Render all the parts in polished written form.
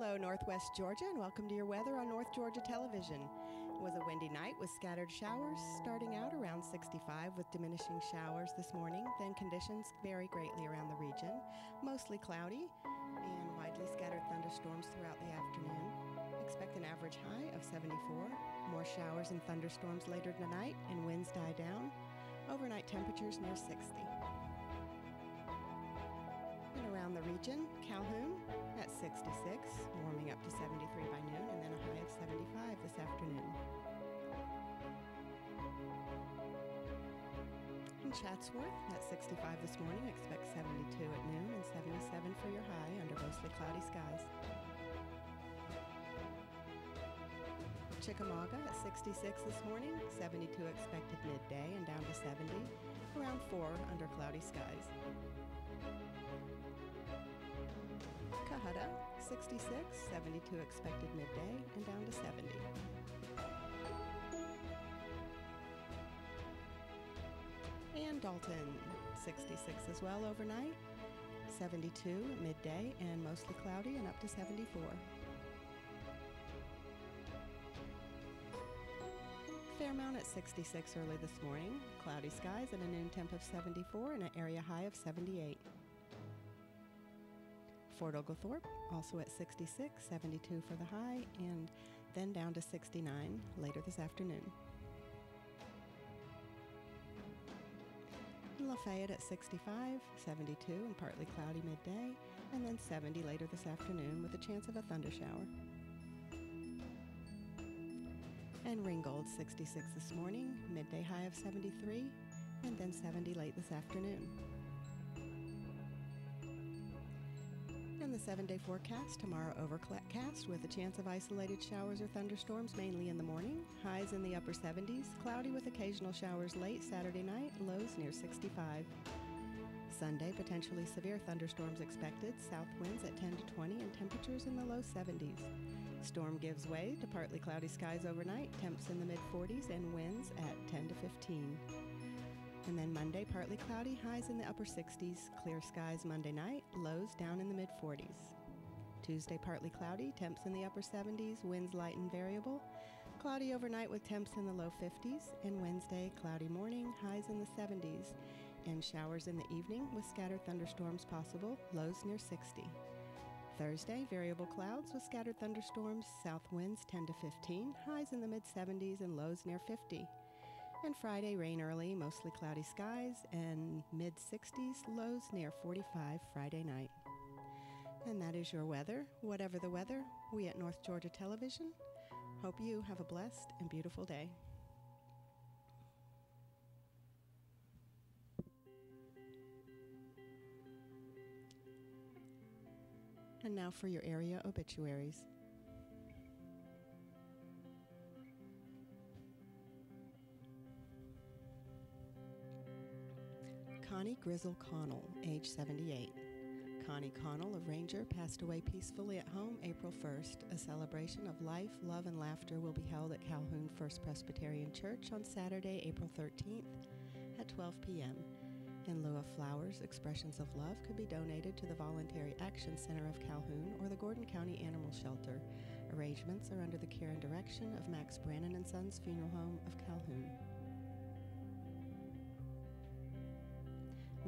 Hello, Northwest Georgia, and welcome to your weather on North Georgia Television. It was a windy night with scattered showers, starting out around 65 with diminishing showers this morning. Then conditions vary greatly around the region, mostly cloudy and widely scattered thunderstorms throughout the afternoon. Expect an average high of 74. More showers and thunderstorms later tonight, and winds die down. Overnight temperatures near 60. And around the region, Calhoun at 66, warming up to 73 by noon, and then a high of 75 this afternoon. In Chatsworth at 65 this morning, expect 72 at noon and 77 for your high under mostly cloudy skies. Chickamauga at 66 this morning, 72 expected midday and down to 70, around 4 under cloudy skies. Cohutta, 66, 72 expected midday and down to 70. And Dalton, 66 as well overnight, 72 midday and mostly cloudy and up to 74. Fairmount at 66 early this morning, cloudy skies and a noon temp of 74 and an area high of 78. Fort Oglethorpe, also at 66, 72 for the high, and then down to 69 later this afternoon. Lafayette at 65, 72 and partly cloudy midday, and then 70 later this afternoon with a chance of a thundershower. And Ringgold, 66 this morning, midday high of 73, and then 70 late this afternoon. And the 7-day forecast, tomorrow overcast with a chance of isolated showers or thunderstorms mainly in the morning. Highs in the upper 70s, cloudy with occasional showers late Saturday night, lows near 65. Sunday, potentially severe thunderstorms expected, south winds at 10 to 20 and temperatures in the low 70s. Storm gives way to partly cloudy skies overnight, temps in the mid-40s and winds at 10 to 15. And then Monday, partly cloudy, highs in the upper 60s, clear skies Monday night, lows down in the mid-40s. Tuesday, partly cloudy, temps in the upper 70s, winds light and variable. Cloudy overnight with temps in the low 50s. And Wednesday, cloudy morning, highs in the 70s. And showers in the evening with scattered thunderstorms possible, lows near 60. Thursday, variable clouds with scattered thunderstorms, south winds 10 to 15, highs in the mid-70s and lows near 50. And Friday, rain early, mostly cloudy skies, and mid-60s, lows near 45 Friday night. And that is your weather. Whatever the weather, we at North Georgia Television hope you have a blessed and beautiful day. And now for your area obituaries. Connie Grizzle Connell, age 78. Connie Connell of Ranger passed away peacefully at home April 1st. A celebration of life, love, and laughter will be held at Calhoun First Presbyterian Church on Saturday, April 13th at 12 p.m. In lieu of flowers, expressions of love could be donated to the Voluntary Action Center of Calhoun or the Gordon County Animal Shelter. Arrangements are under the care and direction of Max Brannon and Sons Funeral Home of Calhoun.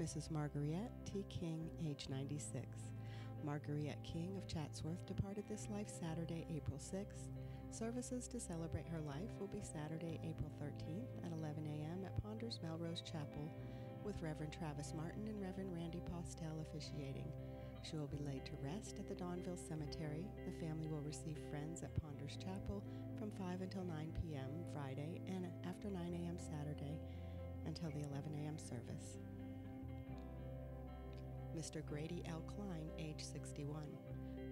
Mrs. Marguerite T. King, age 96. Marguerite King of Chatsworth departed this life Saturday, April 6th. Services to celebrate her life will be Saturday, April 13th at 11 a.m. at Ponders Melrose Chapel with Reverend Travis Martin and Reverend Randy Postel officiating. She will be laid to rest at the Donville Cemetery. The family will receive friends at Ponders Chapel from 5 until 9 p.m. Friday and after 9 a.m. Saturday until the 11 a.m. service. Mr. Grady L. Klein, age 61.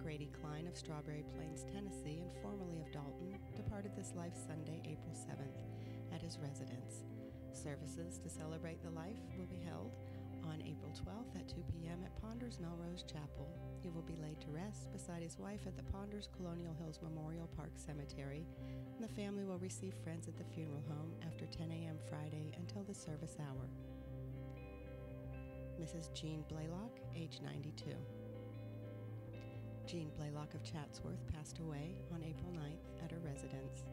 Grady Klein of Strawberry Plains, Tennessee, and formerly of Dalton, departed this life Sunday, April 7th, at his residence. Services to celebrate the life will be held on April 12th at 2 p.m. at Ponders Melrose Chapel. He will be laid to rest beside his wife at the Ponders Colonial Hills Memorial Park Cemetery, and the family will receive friends at the funeral home after 10 a.m. Friday until the service hour. Mrs. Jean Blaylock, age 92. Jean Blaylock of Chatsworth passed away on April 9th at her residence.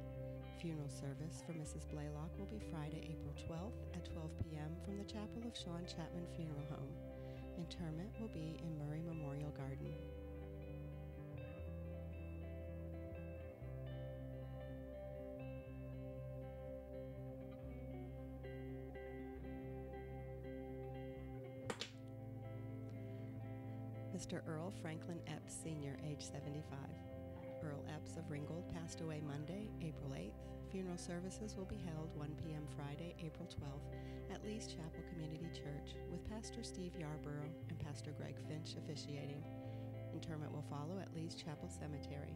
Funeral service for Mrs. Blaylock will be Friday, April 12th at 12 p.m. from the Chapel of Sean Chapman Funeral Home. Interment will be in Murray Memorial Garden. Mr. Earl Franklin Epps, Sr., age 75. Earl Epps of Ringgold passed away Monday, April 8th. Funeral services will be held 1 p.m. Friday, April 12th at Lee's Chapel Community Church with Pastor Steve Yarborough and Pastor Greg Finch officiating. Interment will follow at Lee's Chapel Cemetery.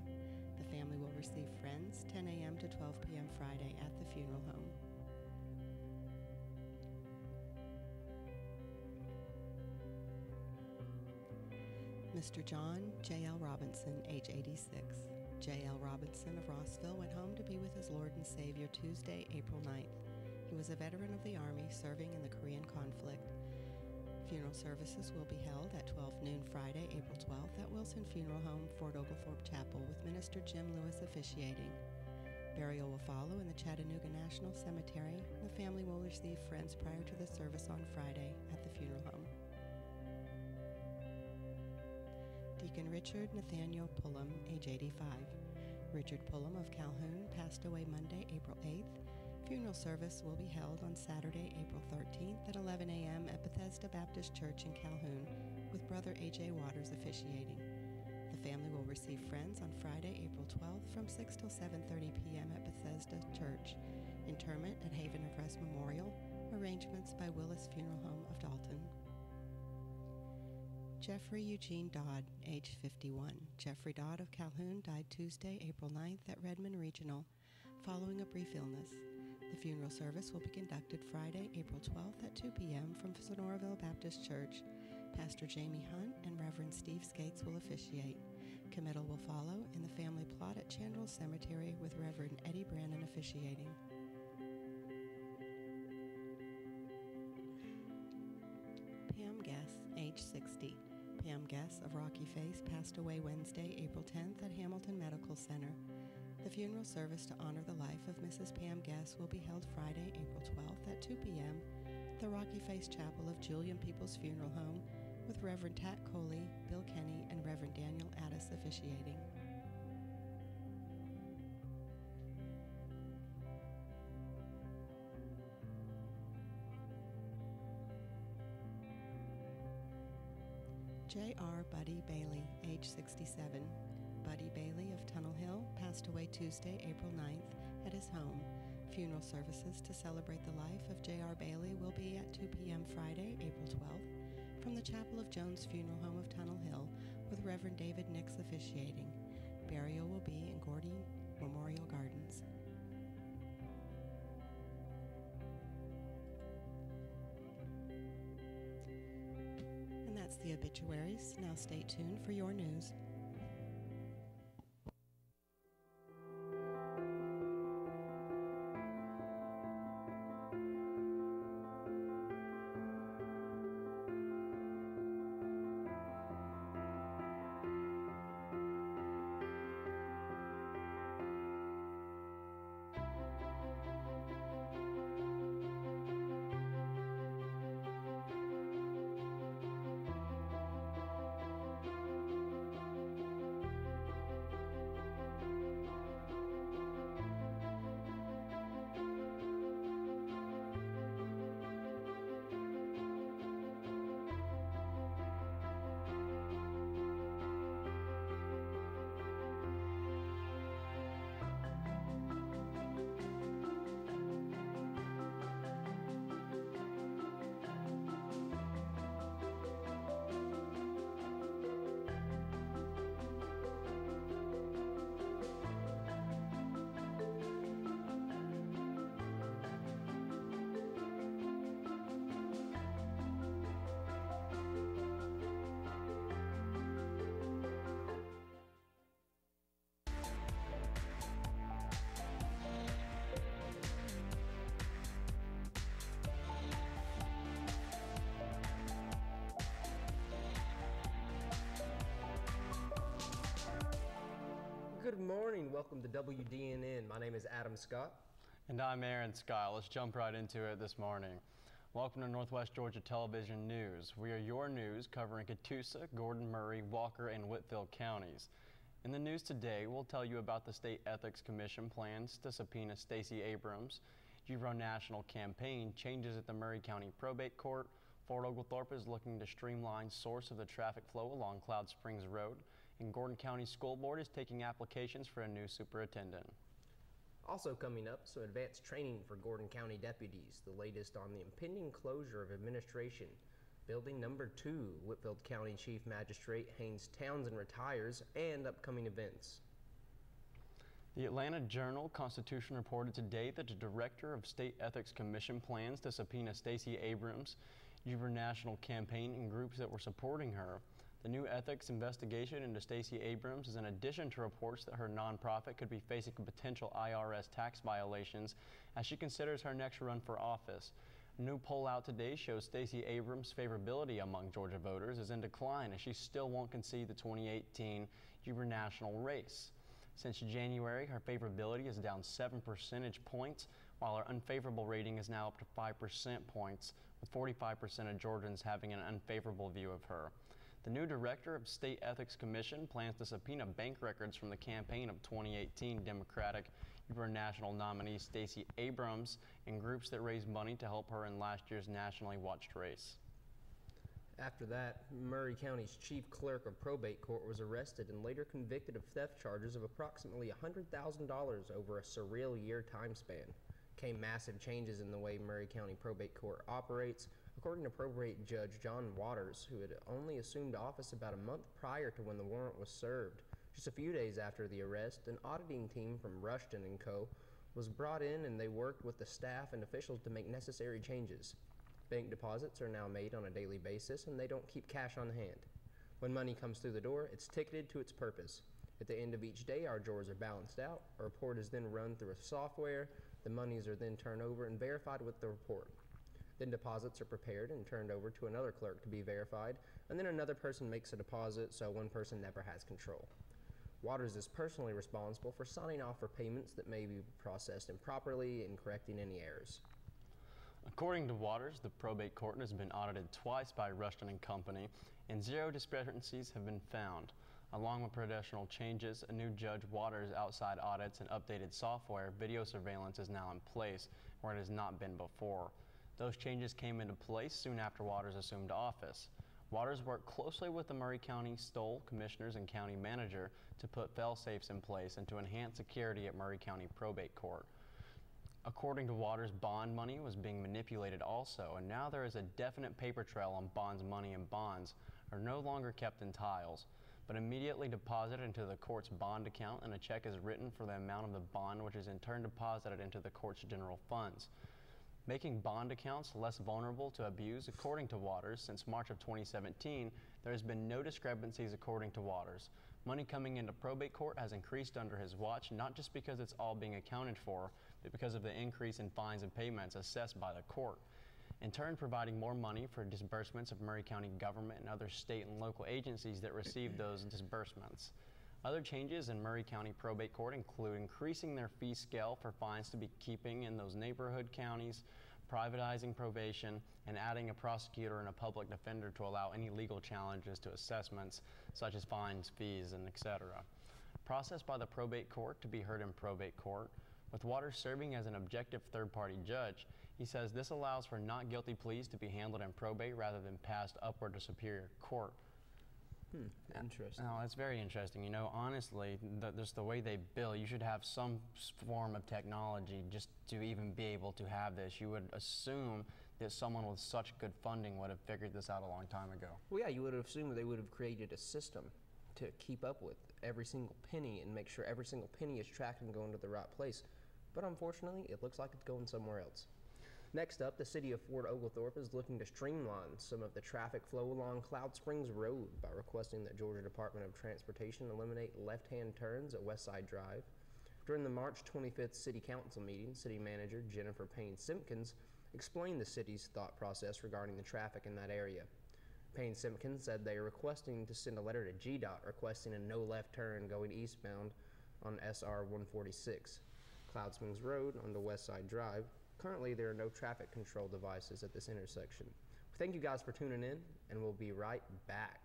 The family will receive friends 10 a.m. to 12 p.m. Friday at the funeral home. Mr. John J.L. Robinson, age 86. J.L. Robinson of Rossville went home to be with his Lord and Savior Tuesday, April 9th. He was a veteran of the Army serving in the Korean conflict. Funeral services will be held at 12 noon Friday, April 12th at Wilson Funeral Home, Fort Oglethorpe Chapel with Minister Jim Lewis officiating. Burial will follow in the Chattanooga National Cemetery. The family will receive friends prior to the service on Friday at the funeral home. Deacon Richard Nathaniel Pullum, age 85. Richard Pullum of Calhoun passed away Monday, April 8th. Funeral service will be held on Saturday, April 13th at 11 a.m. at Bethesda Baptist Church in Calhoun, with Brother A.J. Waters officiating. The family will receive friends on Friday, April 12th from 6 till 7:30 p.m. at Bethesda Church. Interment at Haven of Rest Memorial. Arrangements by Willis Funeral Home of Dalton. Jeffrey Eugene Dodd, age 51. Jeffrey Dodd of Calhoun died Tuesday, April 9th at Redmond Regional, following a brief illness. The funeral service will be conducted Friday, April 12th at 2 p.m. from Sonoraville Baptist Church. Pastor Jamie Hunt and Reverend Steve Skates will officiate. Committal will follow in the family plot at Chandrell Cemetery with Reverend Eddie Brannon officiating. Pam Guess, age 60. Pam Guess of Rocky Face passed away Wednesday, April 10th at Hamilton Medical Center. The funeral service to honor the life of Mrs. Pam Guess will be held Friday, April 12th at 2 p.m. at the Rocky Face Chapel of Julian Peoples Funeral Home with Reverend Tat Coley, Bill Kenny, and Reverend Daniel Addis officiating. J.R. Buddy Bailey, age 67. Buddy Bailey of Tunnel Hill passed away Tuesday, April 9th at his home. Funeral services to celebrate the life of J.R. Bailey will be at 2 p.m. Friday, April 12th from the Chapel of Jones Funeral Home of Tunnel Hill with Reverend David Nix officiating. Burial will be in Gordy Memorial Gardens. That's the obituaries. Now stay tuned for your news. morning. Welcome to WDNN. My name is Adam Scott. And I'm Aaron Scott. Let's jump right into it this morning. Welcome to Northwest Georgia Television News. We are your news covering Catoosa, Gordon, Murray, Walker, and Whitfield counties. In the news today, we'll tell you about the State Ethics Commission plans to subpoena Stacey Abrams, Juvro National Campaign changes at the Murray County Probate Court, Fort Oglethorpe is looking to streamline source of the traffic flow along Cloud Springs Road, and Gordon County School Board is taking applications for a new superintendent. Also coming up, some advanced training for Gordon County deputies, the latest on the impending closure of administration. Building number 2, Whitfield County Chief Magistrate Haynes Townsend retires, and upcoming events. The Atlanta Journal-Constitution reported today that the Director of State Ethics Commission plans to subpoena Stacey Abrams, Juvro National Campaign, and groups that were supporting her. The new ethics investigation into Stacey Abrams is in addition to reports that her nonprofit could be facing potential IRS tax violations as she considers her next run for office. A new poll out today shows Stacey Abrams' favorability among Georgia voters is in decline as she still won't concede the 2018 Juvro National race. Since January, her favorability is down 7 percentage points, while her unfavorable rating is now up to 5% points, with 45% of Georgians having an unfavorable view of her. The new Director of State Ethics Commission plans to subpoena bank records from the campaign of 2018 Democratic Juvro National nominee Stacey Abrams and groups that raised money to help her in last year's nationally watched race. After that, Murray County's chief clerk of probate court was arrested and later convicted of theft charges of approximately $100,000 over a surreal year time span. Came massive changes in the way Murray County Probate Court operates, according to probate judge John Waters, who had only assumed office about a month prior to when the warrant was served. Just a few days after the arrest, an auditing team from Rushton & Co. was brought in, and they worked with the staff and officials to make necessary changes. Bank deposits are now made on a daily basis, and they don't keep cash on hand. When money comes through the door, it's ticketed to its purpose. At the end of each day, our drawers are balanced out. A report is then run through a software. The monies are then turned over and verified with the report. Then deposits are prepared and turned over to another clerk to be verified, and then another person makes a deposit, so one person never has control. Waters is personally responsible for signing off for payments that may be processed improperly and correcting any errors. According to Waters, the probate court has been audited twice by Rushton & Company, and 0 discrepancies have been found. Along with professional changes, a new Judge Waters outside audits and updated software, video surveillance is now in place where it has not been before. Those changes came into place soon after Waters assumed office. Waters worked closely with the Murray County Stoll commissioners and county manager to put fail-safes in place and to enhance security at Murray County Probate Court. According to Waters, bond money was being manipulated also, and now there is a definite paper trail on bonds money, and bonds are no longer kept in tiles, but immediately deposited into the court's bond account, and a check is written for the amount of the bond, which is in turn deposited into the court's general funds, making bond accounts less vulnerable to abuse. According to Waters, since March of 2017, there has been no discrepancies according to Waters. Money coming into probate court has increased under his watch, not just because it's all being accounted for, but because of the increase in fines and payments assessed by the court. In turn, providing more money for disbursements of Murray County government and other state and local agencies that receive those disbursements. Other changes in Murray County Probate Court include increasing their fee scale for fines to be keeping in those neighborhood counties, privatizing probation, and adding a prosecutor and a public defender to allow any legal challenges to assessments such as fines, fees, and etc. Processed by the probate court to be heard in probate court. With Waters serving as an objective third-party judge, he says this allows for not guilty pleas to be handled in probate rather than passed upward to Superior Court. Interesting. No, it's very interesting. You know, honestly, just the way they bill, you should have some form of technology just to even be able to have this. You would assume that someone with such good funding would have figured this out a long time ago. Well, yeah, you would have assumed they would have created a system to keep up with every single penny and make sure every single penny is tracked and going to the right place. But unfortunately, it looks like it's going somewhere else. Next up, the city of Fort Oglethorpe is looking to streamline some of the traffic flow along Cloud Springs Road by requesting that Georgia Department of Transportation eliminate left-hand turns at Westside Drive. During the March 25th City Council meeting, City Manager Jennifer Payne-Simpkins explained the city's thought process regarding the traffic in that area. Payne-Simpkins said they are requesting to send a letter to GDOT requesting a no left turn going eastbound on SR 146, Cloud Springs Road on the West Side Drive. Currently, there are no traffic control devices at this intersection. Thank you guys for tuning in, and we'll be right back.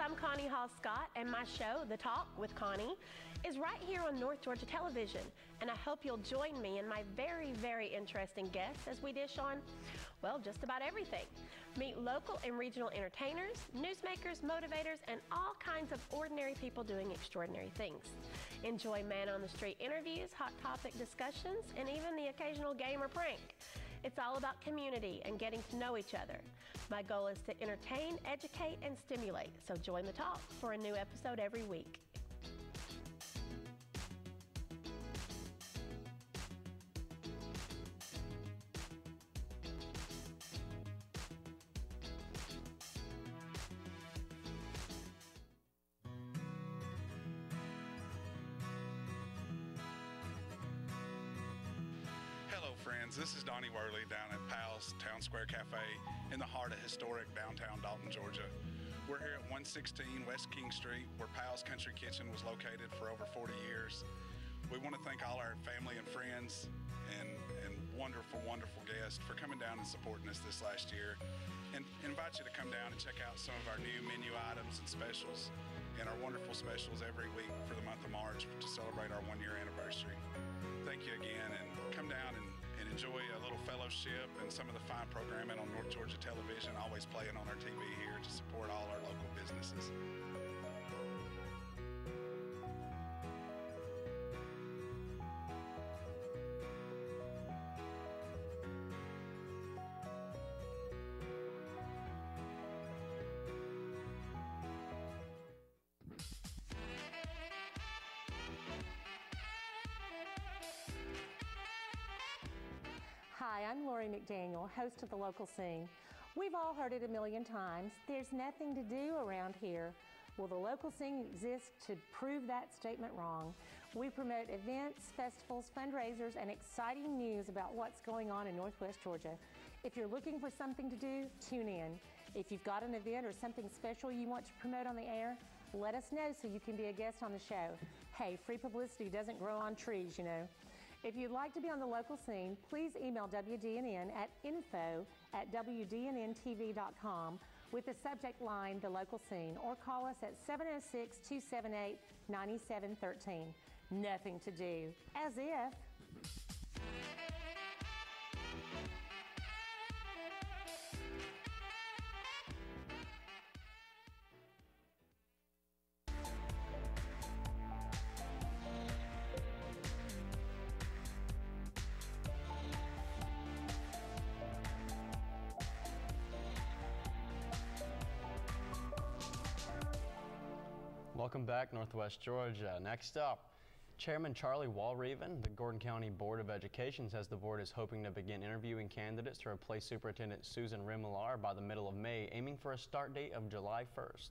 I'm Connie Hall Scott, and my show, The Talk with Connie, is right here on North Georgia Television, and I hope you'll join me and my very, very interesting guests as we dish on, well, just about everything. Meet local and regional entertainers, newsmakers, motivators, and all kinds of ordinary people doing extraordinary things. Enjoy man-on-the-street interviews, hot topic discussions, and even the occasional game or prank. It's all about community and getting to know each other. My goal is to entertain, educate, and stimulate, so join the talk for a new episode every week. This is Donnie Worley down at Powell's Town Square Cafe in the heart of historic downtown Dalton, Georgia. We're here at 116 West King Street, where Powell's Country Kitchen was located for over 40 years. We want to thank all our family and friends and wonderful, wonderful guests for coming down and supporting us this last year, and invite you to come down and check out some of our new menu items and specials and our wonderful specials every week for the month of March to celebrate our 1-year anniversary. Thank you again, and come down and enjoy a little fellowship and some of the fine programming on North Georgia Television, always playing on our TV here to support all our local businesses. Hi, I'm Lori McDaniel, host of The Local Scene. We've all heard it a million times. There's nothing to do around here. Well, The Local Scene exists to prove that statement wrong. We promote events, festivals, fundraisers, and exciting news about what's going on in Northwest Georgia. If you're looking for something to do, tune in. If you've got an event or something special you want to promote on the air, let us know so you can be a guest on the show. Hey, free publicity doesn't grow on trees, you know. If you'd like to be on The Local Scene, please email WDNN at info@WDNNTV.com with the subject line, The Local Scene, or call us at 706-278-9713. Nothing to do, as if. Welcome back, Northwest Georgia. Next up, Chairman Charlie Walraven, the Gordon County Board of Education, says the board is hoping to begin interviewing candidates to replace Superintendent Susan Rimlar by the middle of May, aiming for a start date of July 1st.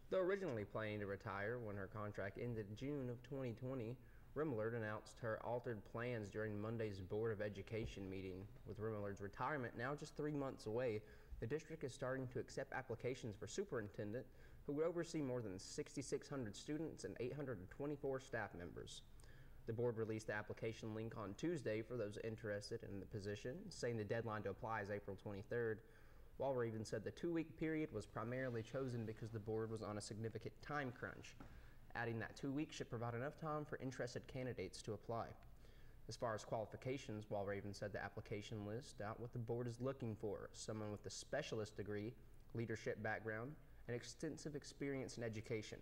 Though originally planning to retire when her contract ended June of 2020, Rimler announced her altered plans during Monday's Board of Education meeting. With Rimler's retirement now just 3 months away, the district is starting to accept applications for superintendent who would oversee more than 6,600 students and 824 staff members. The board released the application link on Tuesday for those interested in the position, saying the deadline to apply is April 23rd. Walraven said the 2-week period was primarily chosen because the board was on a significant time crunch. Adding that 2 weeks should provide enough time for interested candidates to apply. As far as qualifications, Walraven said the application lists out what the board is looking for: someone with a specialist degree, leadership background, and extensive experience in education.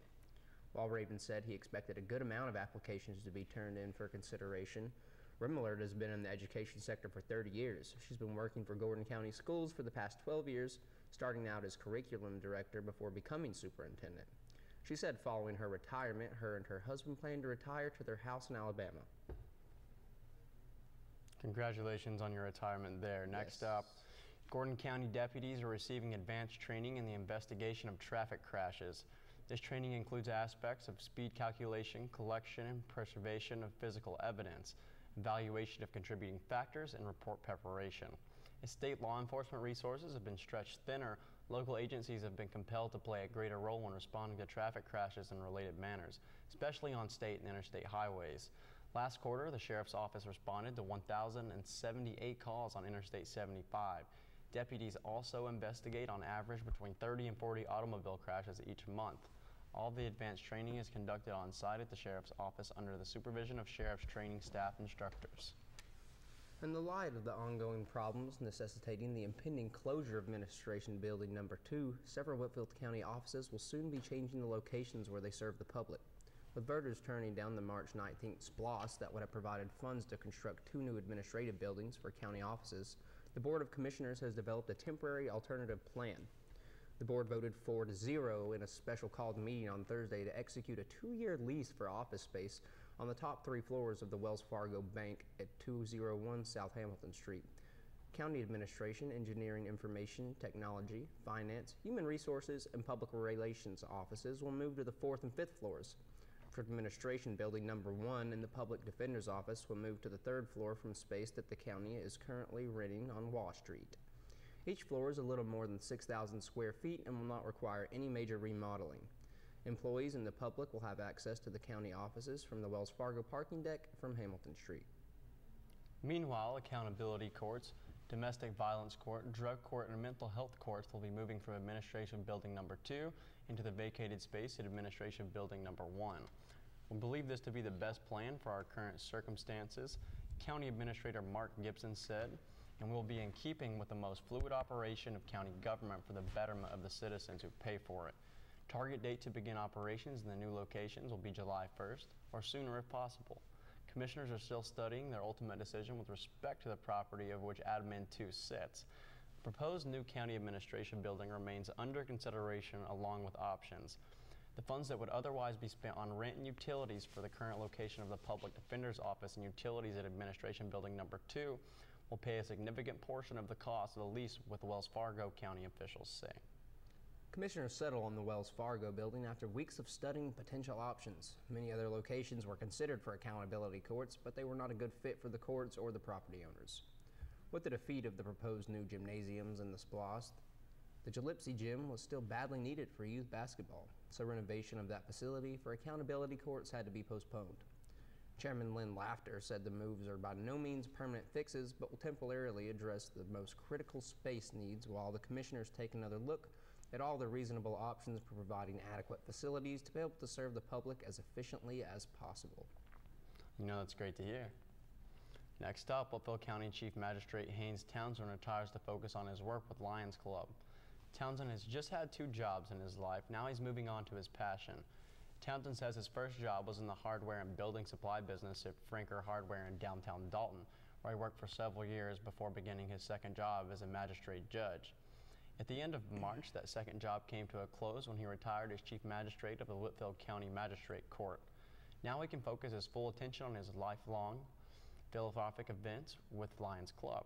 Walraven said he expected a good amount of applications to be turned in for consideration. Rimler has been in the education sector for 30 years. She's been working for Gordon County Schools for the past 12 years, starting out as curriculum director before becoming superintendent. She said following her retirement, her and her husband plan to retire to their house in Alabama. Congratulations on your retirement there. Next up, Gordon County deputies are receiving advanced training in the investigation of traffic crashes. This training includes aspects of speed calculation, collection and preservation of physical evidence, evaluation of contributing factors, and report preparation. As state law enforcement resources have been stretched thinner, local agencies have been compelled to play a greater role in responding to traffic crashes and related manners, especially on state and interstate highways. Last quarter, the Sheriff's Office responded to 1,078 calls on Interstate 75. Deputies also investigate on average between 30 and 40 automobile crashes each month. All the advanced training is conducted on site at the Sheriff's Office under the supervision of Sheriff's training staff instructors. In the light of the ongoing problems necessitating the impending closure of Administration Building Number 2, several Whitfield County offices will soon be changing the locations where they serve the public. With voters turning down the March 19th SPLOST that would have provided funds to construct 2 new administrative buildings for county offices, the Board of Commissioners has developed a temporary alternative plan. The board voted 4-0 in a special called meeting on Thursday to execute a 2-year lease for office space on the top 3 floors of the Wells Fargo Bank at 201 South Hamilton Street. County Administration, Engineering, Information, Technology, Finance, Human Resources, and Public Relations offices will move to the 4th and 5th floors. For Administration Building Number 1 and the Public Defender's Office will move to the 3rd floor from space that the county is currently renting on Wall Street. Each floor is a little more than 6,000 square feet and will not require any major remodeling. Employees and the public will have access to the county offices from the Wells Fargo parking deck from Hamilton Street. Meanwhile, accountability courts, domestic violence court, drug court, and mental health courts will be moving from Administration Building Number 2 into the vacated space at Administration Building Number 1. We believe this to be the best plan for our current circumstances, County Administrator Mark Gibson said, and will be in keeping with the most fluid operation of county government for the betterment of the citizens who pay for it. Target date to begin operations in the new locations will be July 1st, or sooner if possible. Commissioners are still studying their ultimate decision with respect to the property of which Admin 2 sits. The proposed new county administration building remains under consideration along with options. The funds that would otherwise be spent on rent and utilities for the current location of the Public Defender's Office and utilities at Administration Building Number 2 will pay a significant portion of the cost of the lease, with Wells Fargo County officials say. Commissioners settled on the Wells Fargo building after weeks of studying potential options. Many other locations were considered for accountability courts, but they were not a good fit for the courts or the property owners. With the defeat of the proposed new gymnasiums in the SPLOST, the Gillespie Gym was still badly needed for youth basketball, so renovation of that facility for accountability courts had to be postponed. Chairman Lynn Laughter said the moves are by no means permanent fixes, but will temporarily address the most critical space needs while the commissioners take another look at all the reasonable options for providing adequate facilities to be able to serve the public as efficiently as possible. You know, that's great to hear. Next up, Whitfield County Chief Magistrate Haynes Townsend retires to focus on his work with Lions Club. Townsend has just had 2 jobs in his life. Now he's moving on to his passion. Townsend says his first job was in the hardware and building supply business at Franker Hardware in downtown Dalton, where he worked for several years before beginning his second job as a magistrate judge. At the end of March, that second job came to a close when he retired as Chief Magistrate of the Whitfield County Magistrate Court. Now he can focus his full attention on his lifelong philanthropic events with Lions Club.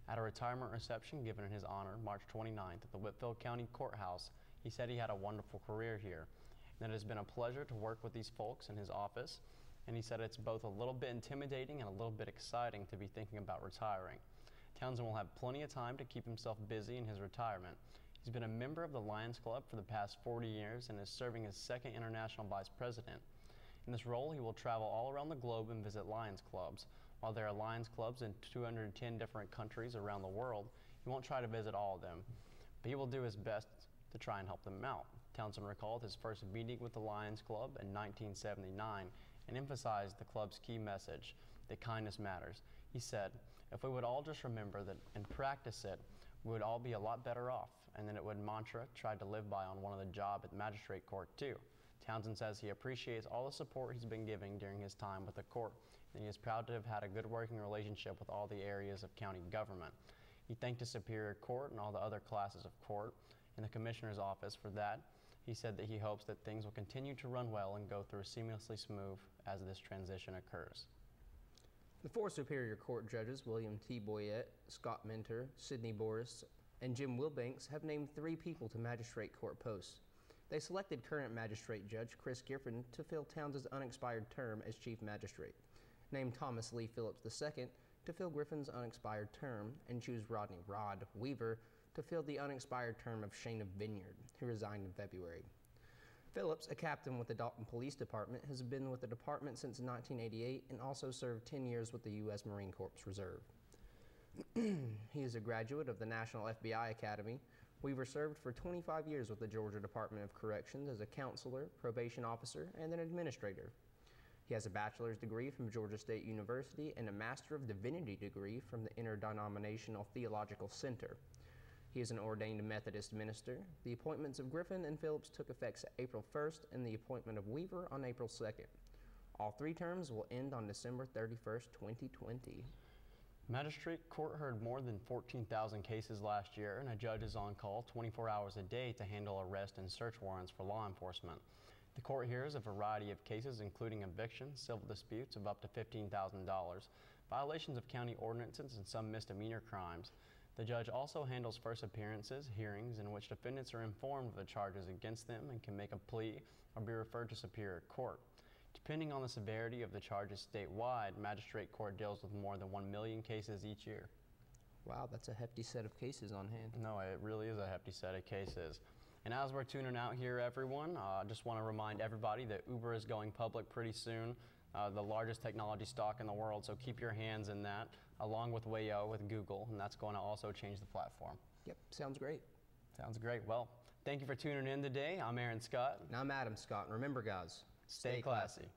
At a retirement reception given in his honor March 29th at the Whitfield County Courthouse, he said he had a wonderful career here, and it has been a pleasure to work with these folks in his office, and he said it's both a little bit intimidating and a little bit exciting to be thinking about retiring. Townsend will have plenty of time to keep himself busy in his retirement. He's been a member of the Lions Club for the past 40 years and is serving as 2nd International Vice President. In this role, he will travel all around the globe and visit Lions Clubs. While there are Lions Clubs in 210 different countries around the world, he won't try to visit all of them, but he will do his best to try and help them out. Townsend recalled his first meeting with the Lions Club in 1979 and emphasized the club's key message, that kindness matters. He said, "If we would all just remember that and practice it, we would all be a lot better off," and then it would mantra tried to live by on one of the job at the magistrate court too. Townsend says he appreciates all the support he's been giving during his time with the court, and he is proud to have had a good working relationship with all the areas of county government. He thanked the Superior Court and all the other classes of court and the Commissioner's Office for that. He said that he hopes that things will continue to run well and go through seamlessly smooth as this transition occurs. The 4 Superior Court judges, William T. Boyette, Scott Minter, Sidney Boris, and Jim Wilbanks, have named 3 people to magistrate court posts. They selected current magistrate judge Chris Griffin to fill Towns' unexpired term as chief magistrate, named Thomas Lee Phillips II to fill Griffin's unexpired term, and choose Rodney "Rod" Weaver to fill the unexpired term of Shayna Vineyard, who resigned in February. Phillips, a captain with the Dalton Police Department, has been with the department since 1988 and also served 10 years with the U.S. Marine Corps Reserve. He is a graduate of the National FBI Academy. Weaver served for 25 years with the Georgia Department of Corrections as a counselor, probation officer, and an administrator. He has a bachelor's degree from Georgia State University and a Master of Divinity degree from the Interdenominational Theological Center. He is an ordained Methodist minister. The appointments of Griffin and Phillips took effect April 1st and the appointment of Weaver on April 2nd. All 3 terms will end on December 31st, 2020. Magistrate Court heard more than 14,000 cases last year, and a judge is on call 24 hours a day to handle arrest and search warrants for law enforcement. The court hears a variety of cases, including evictions, civil disputes of up to $15,000, violations of county ordinances, and some misdemeanor crimes. The judge also handles first appearances, hearings in which defendants are informed of the charges against them and can make a plea or be referred to Superior Court. Depending on the severity of the charges statewide, Magistrate Court deals with more than 1 million cases each year. Wow, that's a hefty set of cases on hand. No, it really is a hefty set of cases. And as we're tuning out here, everyone, I just want to remind everybody that Uber is going public pretty soon, the largest technology stock in the world, so keep your hands in that, along with Wayo with Google, and that's going to also change the platform. Yep, sounds great. Sounds great. Well, thank you for tuning in today. I'm Aaron Scott. And I'm Adam Scott, and remember, guys, Stay classy.